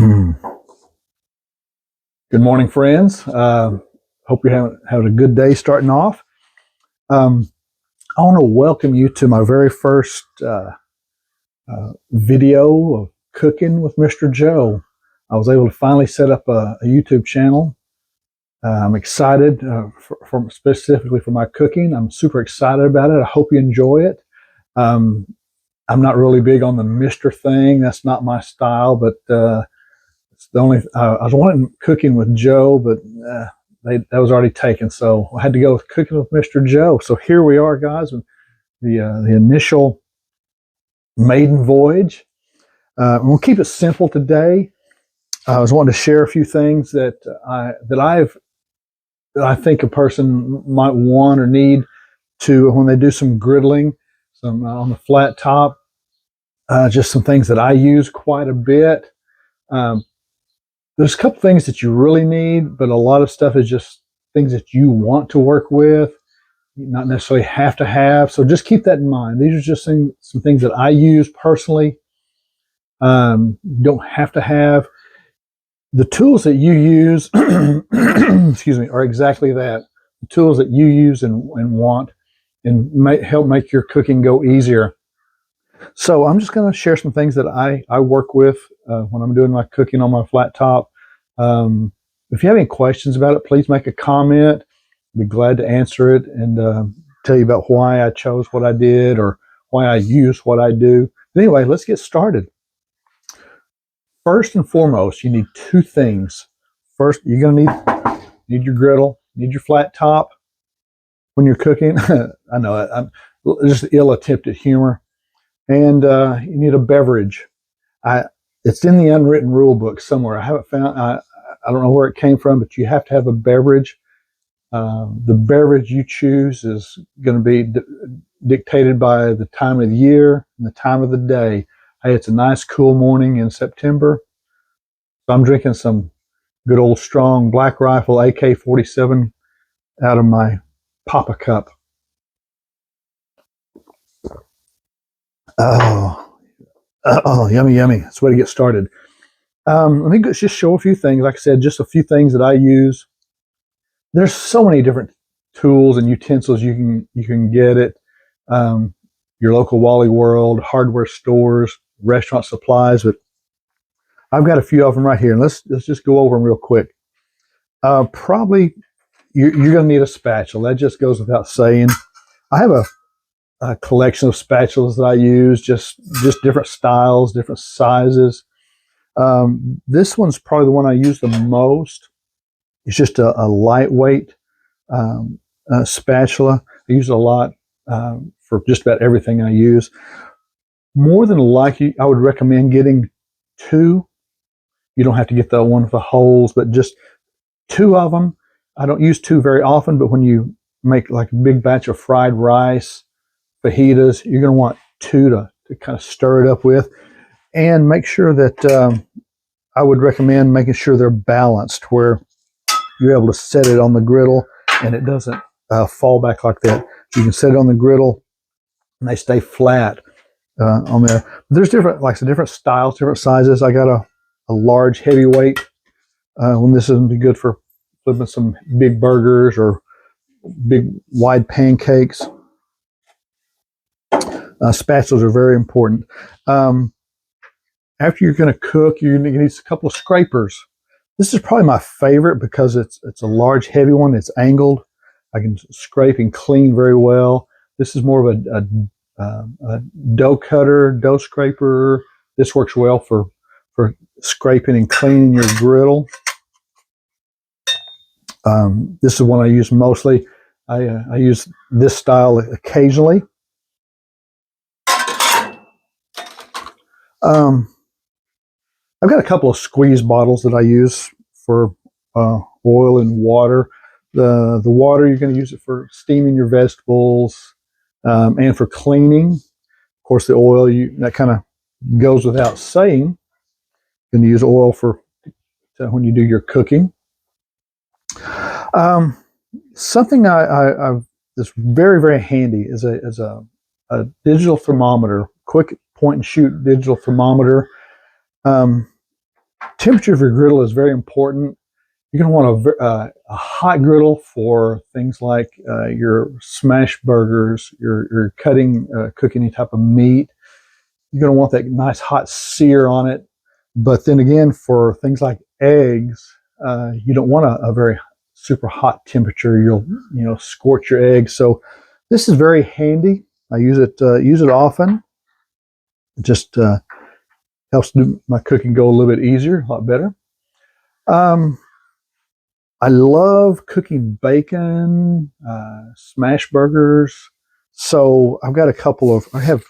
Good morning, friends. Hope you're having a good day starting off. I want to welcome you to my very first video of cooking with Mr. Joe. I was able to finally set up a YouTube channel. I'm excited specifically for my cooking. I'm super excited about it. I hope you enjoy it. I'm not really big on the Mr. thing. That's not my style, but it's the only. I was wanting cooking with Joe, but that was already taken, so I had to go with cooking with Mr. Joe. So here we are, guys, with the initial maiden voyage. We'll keep it simple today. I was wanting to share a few things that I think a person might want or need to when they do some griddling, some on the flat top. Just some things that I use quite a bit. There's a couple things that you really need, but a lot of stuff is just things that you want to work with, not necessarily have to have. So just keep that in mind. These are just some things that I use personally. Don't have to have. The tools that you use, excuse me, are exactly that. The tools that you use and want and help make your cooking go easier. So I'm just going to share some things that I work with when I'm doing my cooking on my flat top. If you have any questions about it, please make a comment. I'd be glad to answer it and tell you about why I chose what I did or why I use what I do. But anyway, let's get started. First and foremost, you need two things. First, you're going to need your griddle, need your flat top when you're cooking. I know I'm just ill-attempted humor. And you need a beverage. It's in the unwritten rule book somewhere. I haven't found. I don't know where it came from, but you have to have a beverage. The beverage you choose is going to be dictated by the time of the year and the time of the day. Hey, it's a nice, cool morning in September, so I'm drinking some good old strong Black Rifle AK-47 out of my Papa cup. Oh, yummy, yummy. That's the way to get started. Let me just show a few things. Like I said, just a few things that I use. There's so many different tools and utensils you can get at your local Wally World, hardware stores, restaurant supplies. But I've got a few of them right here, and let's just go over them real quick. Probably you're going to need a spatula. That just goes without saying. I have a collection of spatulas that I use, just different styles, different sizes. This one's probably the one I use the most. It's just a lightweight spatula. I use it a lot for just about everything I use. More than likely, I would recommend getting two. You don't have to get the one with the holes, but just two of them. I don't use two very often, but when you make like a big batch of fried rice, fajitas, you're going to want two to kind of stir it up with. And make sure that I would recommend making sure they're balanced, where you're able to set it on the griddle and it doesn't fall back like that. You can set it on the griddle and they stay flat on there. There's different, like I said, different styles, different sizes. I got a large heavyweight. When this would be good for flipping some big burgers or big wide pancakes. Spatulas are very important. After you're going to cook, you're going to need a couple of scrapers. This is probably my favorite because it's a large, heavy one. It's angled. I can scrape and clean very well. This is more of a dough cutter, dough scraper. This works well for scraping and cleaning your griddle. This is one I use mostly. I use this style occasionally. I've got a couple of squeeze bottles that I use for oil and water. The water, you're going to use it for steaming your vegetables and for cleaning. Of course, the oil, that kind of goes without saying. You're going to use oil for when you do your cooking. Something that's very, very handy is a digital thermometer, quick point and shoot digital thermometer. Temperature of your griddle is very important. You're going to want a hot griddle for things like your smash burgers, your cutting, cooking any type of meat. You're going to want that nice hot sear on it. But then again, for things like eggs, you don't want a very super hot temperature. You'll scorch your eggs. So this is very handy. I use it often. It just helps do my cooking go a little bit easier, a lot better. I love cooking bacon, smash burgers. So I've got I have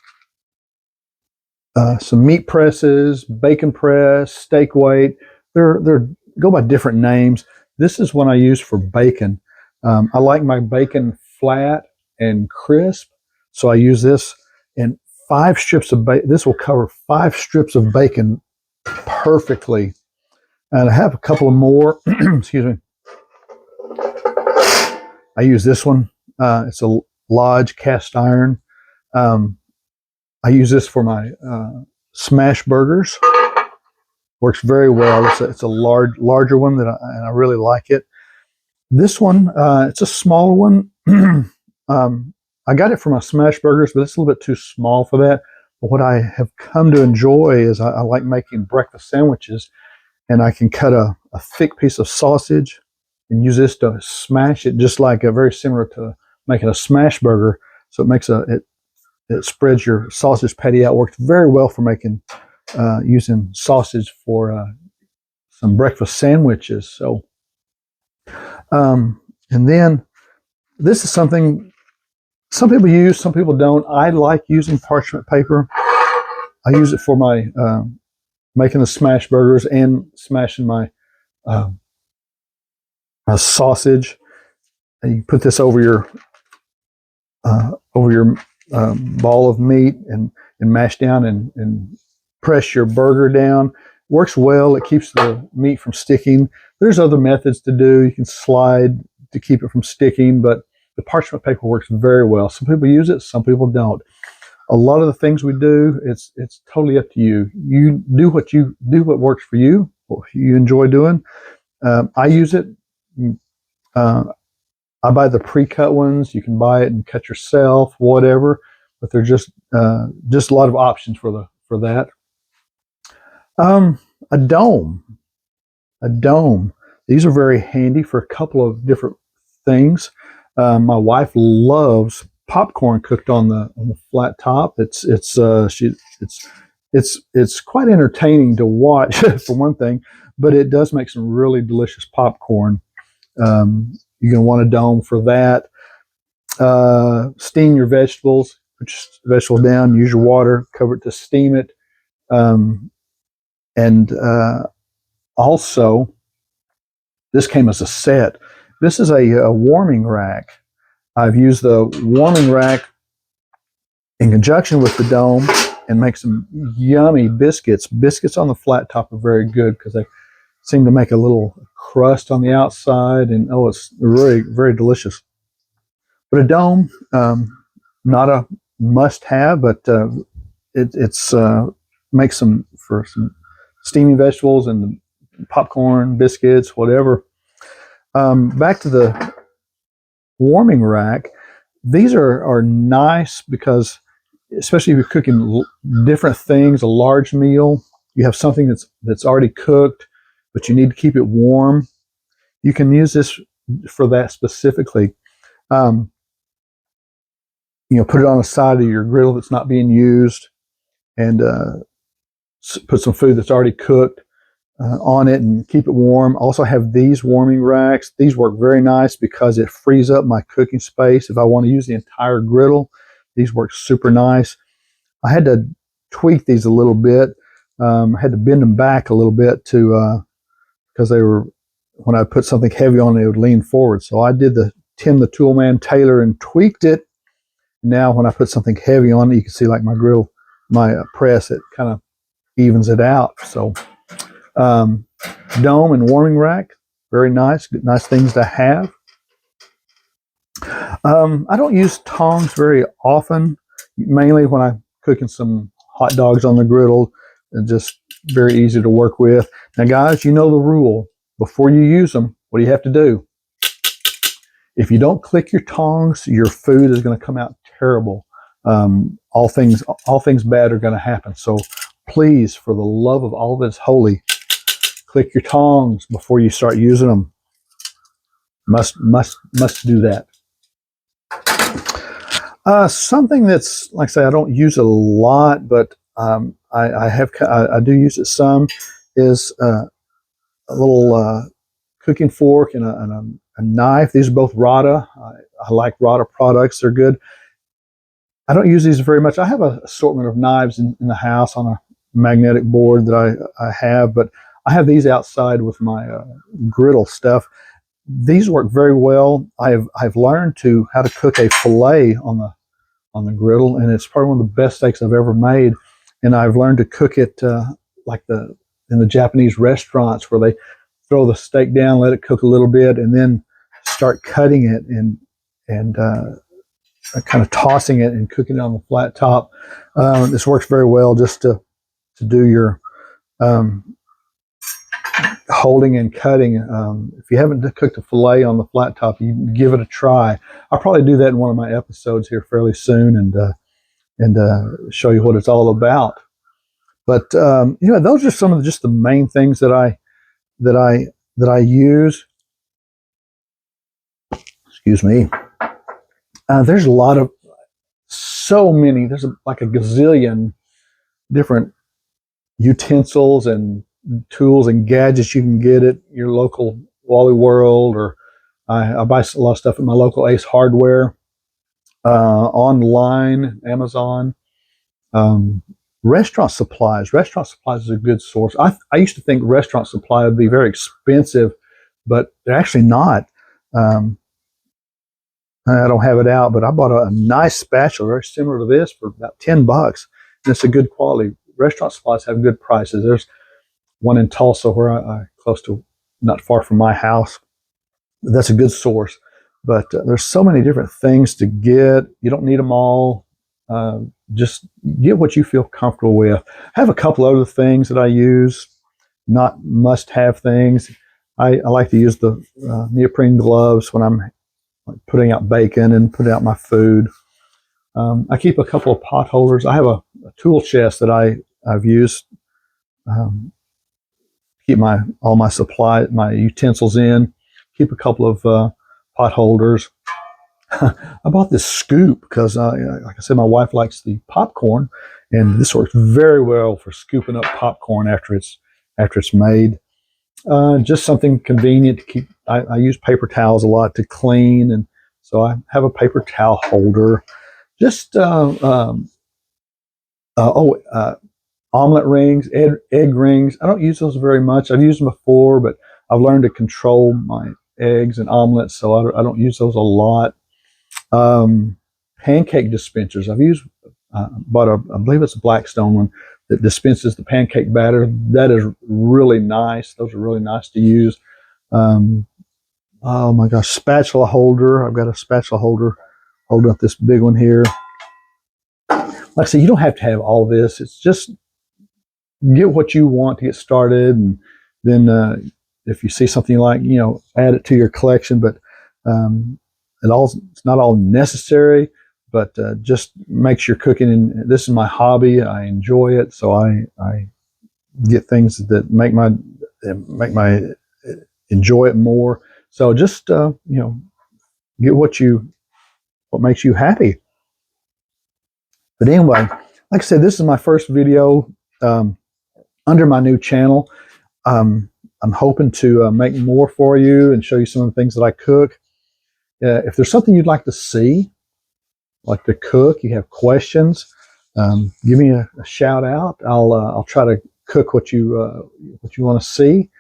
some meat presses, bacon press, steak weight. They're go by different names. This is one I use for bacon. I like my bacon flat and crisp, so I use this. And 5 strips of bacon. This will cover 5 strips of bacon perfectly. And I have a couple of more. Excuse me. I use this one. It's a Lodge cast iron. I use this for my smash burgers. Works very well. It's a larger one and I really like it. This one, it's a smaller one. I got it for my smash burgers, but it's a little bit too small for that. But what I have come to enjoy is I like making breakfast sandwiches, and I can cut a thick piece of sausage and use this to smash it, just like very similar to making a smash burger. So it makes it spreads your sausage patty out. Works very well for making using sausage for some breakfast sandwiches. So, and then this is something some people use, some people don't. I like using parchment paper. I use it for my making the smash burgers and smashing my sausage. And you put this over your ball of meat and mash down and press your burger down. Works well. It keeps the meat from sticking. There's other methods to do. You can slide to keep it from sticking, but the parchment paper works very well. Some people use it, some people don't. A lot of the things we do, it's totally up to you. You do what works for you, what you enjoy doing. I use it. I buy the pre-cut ones. You can buy it and cut yourself, whatever. But they're just a lot of options for that. A dome. These are very handy for a couple of different things. My wife loves popcorn cooked on the flat top. It's quite entertaining to watch for one thing, but it does make some really delicious popcorn. You're going to want a dome for that. Steam your vegetables. Put your vegetables down. Use your water. Cover it to steam it. Also, this came as a set. This is a warming rack. I've used the warming rack in conjunction with the dome and make some yummy biscuits. Biscuits on the flat top are very good because they seem to make a little crust on the outside, and it's really very delicious. But a dome, not a must-have, but it's makes some for some steaming vegetables and popcorn, biscuits, whatever. Back to the warming rack. These are nice because, especially if you're cooking different things, a large meal, you have something that's already cooked, but you need to keep it warm. You can use this for that specifically. Put it on the side of your griddle that's not being used, and put some food that's already cooked on it and keep it warm. Also have these warming racks. These work very nice because it frees up my cooking space. If I want to use the entire griddle, these work super nice. I had to tweak these a little bit. I had to bend them back a little bit because they were, when I put something heavy on, they would lean forward. So I did the Tim the Toolman Taylor and tweaked it. Now when I put something heavy on it, you can see like my griddle, my press, it kind of evens it out. So dome and warming rack, very nice things to have. I don't use tongs very often, mainly when I'm cooking some hot dogs on the griddle and just very easy to work with. Now, guys, you know the rule. Before you use them, what do you have to do? If you don't click your tongs, your food is going to come out terrible. All things bad are going to happen. So please, for the love of all that's holy, click your tongs before you start using them. Must do that. Something that's, like I say, I don't use it a lot, but I do use it some, is a little cooking fork and a knife. These are both Rada. I like Rada products. They're good. I don't use these very much. I have an assortment of knives in the house on a magnetic board that I have, but I have these outside with my griddle stuff. These work very well. I've learned how to cook a fillet on the griddle, and it's probably one of the best steaks I've ever made. And I've learned to cook it like in the Japanese restaurants, where they throw the steak down, let it cook a little bit, and then start cutting it and kind of tossing it and cooking it on the flat top. This works very well just to do your holding and cutting. If you haven't cooked a fillet on the flat top, you can give it a try. I'll probably do that in one of my episodes here fairly soon and show you what it's all about. But those are some of just the main things that I use. Excuse me. There's there's like a gazillion different utensils and tools and gadgets you can get at your local Wally World, or I buy a lot of stuff at my local Ace Hardware, online, Amazon. Restaurant supplies. Restaurant supplies is a good source. I used to think restaurant supply would be very expensive, but they're actually not. I don't have it out, but I bought a nice spatula, very similar to this, for about $10. And it's a good quality. Restaurant supplies have good prices. There's one in Tulsa where I close to, not far from my house. That's a good source. But there's so many different things to get. You don't need them all. Just get what you feel comfortable with. I have a couple other things that I use, not must-have things. I like to use the neoprene gloves when I'm putting out bacon and putting out my food. I keep a couple of pot holders. I have a tool chest that I've used keep all my supply, my utensils in. Keep a couple of pot holders. I bought this scoop because, like I said, my wife likes the popcorn, and this works very well for scooping up popcorn after it's made. Just something convenient to keep. I use paper towels a lot to clean, and so I have a paper towel holder. Just omelet rings, egg rings. I don't use those very much. I've used them before, but I've learned to control my eggs and omelets, so I don't use those a lot. Pancake dispensers. I've used, bought I believe it's a Blackstone one that dispenses the pancake batter. That is really nice. Those are really nice to use. Oh my gosh, spatula holder. I've got a spatula holder holding up this big one here. Like I said, you don't have to have all this. It's just get what you want to get started, and then if you see something you like, add it to your collection. But it's not all necessary, but just makes your cooking. And this is my hobby. I enjoy it, so I get things that make my enjoy it more. So just get what makes you happy. But anyway, like I said, this is my first video under my new channel. I'm hoping to make more for you and show you some of the things that I cook. If there's something you'd like to see, like to cook, you have questions, give me a shout out. I'll try to cook what you want to see.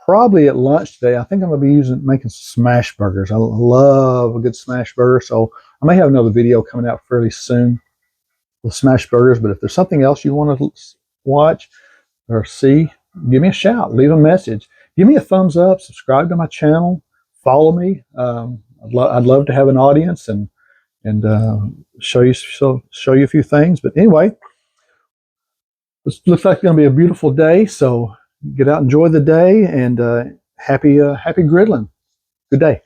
Probably at lunch today, I think I'm going to be making some smash burgers. I love a good smash burger, so I may have another video coming out fairly soon with smash burgers. But if there's something else you want to watch or see, give me a shout, leave a message, give me a thumbs up, subscribe to my channel, follow me. I'd love to have an audience and show you a few things. But anyway, It looks like it's going to be a beautiful day, so get out, enjoy the day, and happy griddling. Good day.